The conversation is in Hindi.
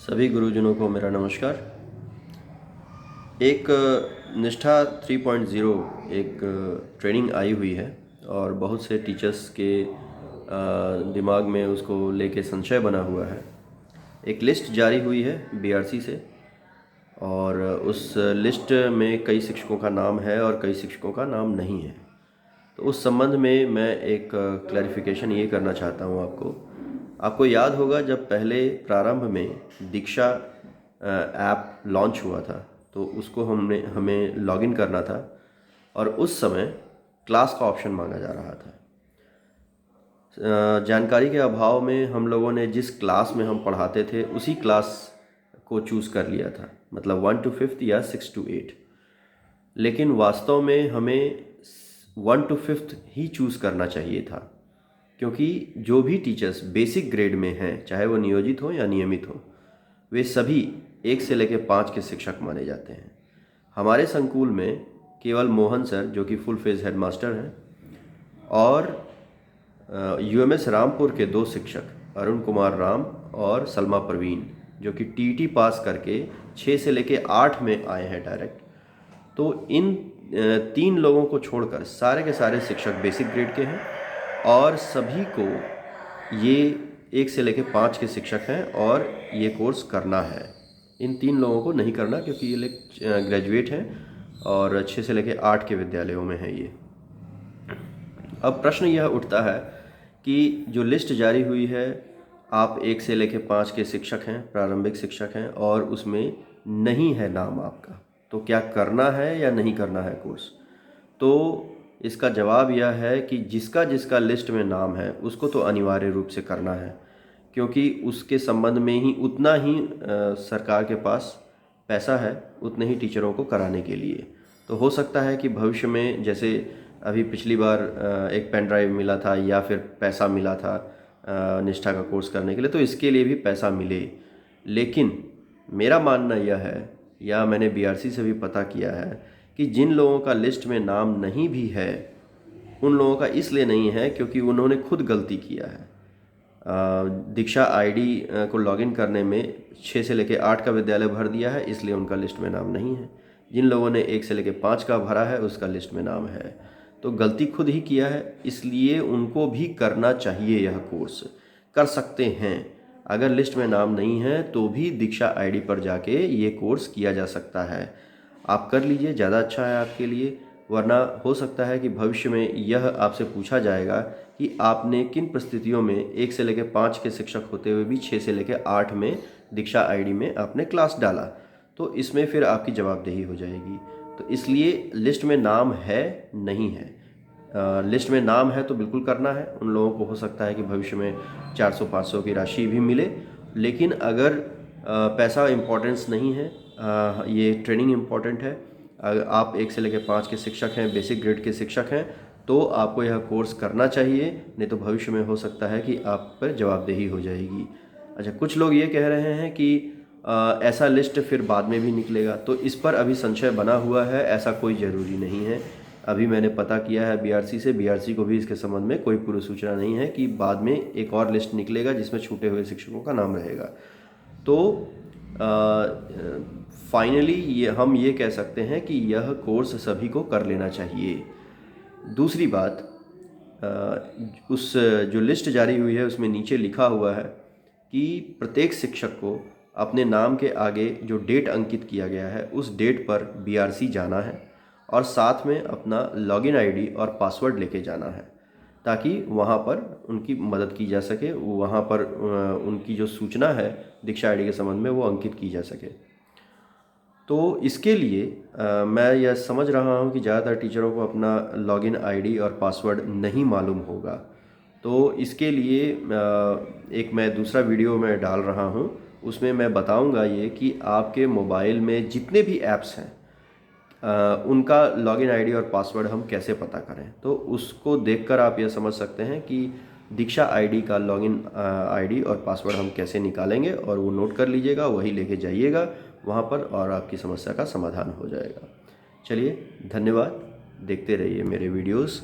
सभी गुरुजनों को मेरा नमस्कार। एक निष्ठा 3.0 एक ट्रेनिंग आई हुई है और बहुत से टीचर्स के दिमाग में उसको लेके संशय बना हुआ है। एक लिस्ट जारी हुई है बीआरसी से और उस लिस्ट में कई शिक्षकों का नाम है और कई शिक्षकों का नाम नहीं है। तो उस संबंध में मैं एक क्लैरिफिकेशन ये करना चाहता हूँ आपको याद होगा जब पहले प्रारंभ में दीक्षा ऐप लॉन्च हुआ था तो उसको हमें लॉगिन करना था और उस समय क्लास का ऑप्शन मांगा जा रहा था। जानकारी के अभाव में हम लोगों ने जिस क्लास में हम पढ़ाते थे उसी क्लास को चूज़ कर लिया था, मतलब 1 to 5th या 6 to 8। लेकिन वास्तव में हमें 1 to 5th ही चूज़ करना चाहिए था, क्योंकि जो भी टीचर्स बेसिक ग्रेड में हैं, चाहे वो नियोजित हो या नियमित हो, वे सभी 1 से लेकर 5 के शिक्षक माने जाते हैं। हमारे संकुल में केवल मोहन सर, जो कि फुल फेज हेडमास्टर हैं, और यूएमएस रामपुर के 2 शिक्षक अरुण कुमार राम और सलमा परवीन, जो कि टीटी पास करके 6 से लेके 8 में आए हैं डायरेक्ट। तो इन 3 लोगों को छोड़कर सारे के सारे शिक्षक बेसिक ग्रेड के हैं और सभी को ये 1 से लेके 5 के शिक्षक हैं और ये कोर्स करना है। इन 3 लोगों को नहीं करना, क्योंकि ये लोग ग्रेजुएट हैं और 6 से लेके 8 के विद्यालयों में है ये। अब प्रश्न यह उठता है कि जो लिस्ट जारी हुई है, आप 1 से लेके 5 के शिक्षक हैं, प्रारंभिक शिक्षक हैं, और उसमें नहीं है नाम आपका, तो क्या करना है या नहीं करना है कोर्स? तो इसका जवाब यह है कि जिसका जिसका लिस्ट में नाम है उसको तो अनिवार्य रूप से करना है, क्योंकि उसके संबंध में ही उतना ही सरकार के पास पैसा है, उतने ही टीचरों को कराने के लिए। तो हो सकता है कि भविष्य में, जैसे अभी पिछली बार एक पेन ड्राइव मिला था या फिर पैसा मिला था निष्ठा का कोर्स करने के लिए, तो इसके लिए भी पैसा मिले। लेकिन मेरा मानना यह है, या मैंने बीआरसी से भी पता किया है, कि जिन लोगों का लिस्ट में नाम नहीं भी है, उन लोगों का इसलिए नहीं है क्योंकि उन्होंने खुद गलती किया है। दीक्षा आईडी को लॉगिन करने में 6 से लेकर 8 का विद्यालय भर दिया है, इसलिए उनका लिस्ट में नाम नहीं है। जिन लोगों ने 1 से लेकर 5 का भरा है उसका लिस्ट में नाम है। तो गलती खुद ही किया है, इसलिए उनको भी करना चाहिए। यह कोर्स कर सकते हैं। अगर लिस्ट में नाम नहीं है तो भी दीक्षा आईडी पर जाके ये कोर्स किया जा सकता है। आप कर लीजिए, ज़्यादा अच्छा है आपके लिए। वरना हो सकता है कि भविष्य में यह आपसे पूछा जाएगा कि आपने किन परिस्थितियों में 1 से लेकर 5 के शिक्षक होते हुए भी 6 से लेकर 8 में दीक्षा आईडी में आपने क्लास डाला, तो इसमें फिर आपकी जवाबदेही हो जाएगी। तो इसलिए लिस्ट में नाम है, नहीं है। लिस्ट में नाम है तो बिल्कुल करना है। उन लोगों को हो सकता है कि भविष्य में 400-500 की राशि भी मिले। लेकिन अगर पैसा इम्पोर्टेंस नहीं है, ये ट्रेनिंग इम्पोर्टेंट है। अगर आप 1 से लेकर 5 के शिक्षक हैं, बेसिक ग्रेड के शिक्षक हैं, तो आपको यह कोर्स करना चाहिए। नहीं तो भविष्य में हो सकता है कि आप पर जवाबदेही हो जाएगी। अच्छा, कुछ लोग ये कह रहे हैं कि ऐसा लिस्ट फिर बाद में भी निकलेगा, तो इस पर अभी संशय बना हुआ है। ऐसा कोई ज़रूरी नहीं है। अभी मैंने पता किया है बीआरसी से, बीआरसी को भी इसके संबंध में कोई पूर्व सूचना नहीं है कि बाद में एक और लिस्ट निकलेगा जिसमें छूटे हुए शिक्षकों का नाम रहेगा। तो फाइनली हम ये कह सकते हैं कि यह कोर्स सभी को कर लेना चाहिए। दूसरी बात, उस जो लिस्ट जारी हुई है उसमें नीचे लिखा हुआ है कि प्रत्येक शिक्षक को अपने नाम के आगे जो डेट अंकित किया गया है उस डेट पर बीआरसी जाना है और साथ में अपना लॉगिन आईडी और पासवर्ड लेके जाना है, ताकि वहाँ पर उनकी मदद की जा सके। वहाँ पर उनकी जो सूचना है दीक्षा आईडी के संबंध में वो अंकित की जा सके। तो इसके लिए मैं यह समझ रहा हूँ कि ज़्यादातर टीचरों को अपना लॉगिन आईडी और पासवर्ड नहीं मालूम होगा। तो इसके लिए एक मैं दूसरा वीडियो में डाल रहा हूँ, उसमें मैं बताऊँगा ये कि आपके मोबाइल में जितने भी ऐप्स हैं उनका लॉगिन आईडी और पासवर्ड हम कैसे पता करें। तो उसको देखकर आप यह समझ सकते हैं कि दीक्षा आईडी का लॉगिन आईडी और पासवर्ड हम कैसे निकालेंगे, और वो नोट कर लीजिएगा, वही लेके जाइएगा वहाँ पर और आपकी समस्या का समाधान हो जाएगा। चलिए, धन्यवाद। देखते रहिए मेरे वीडियोस।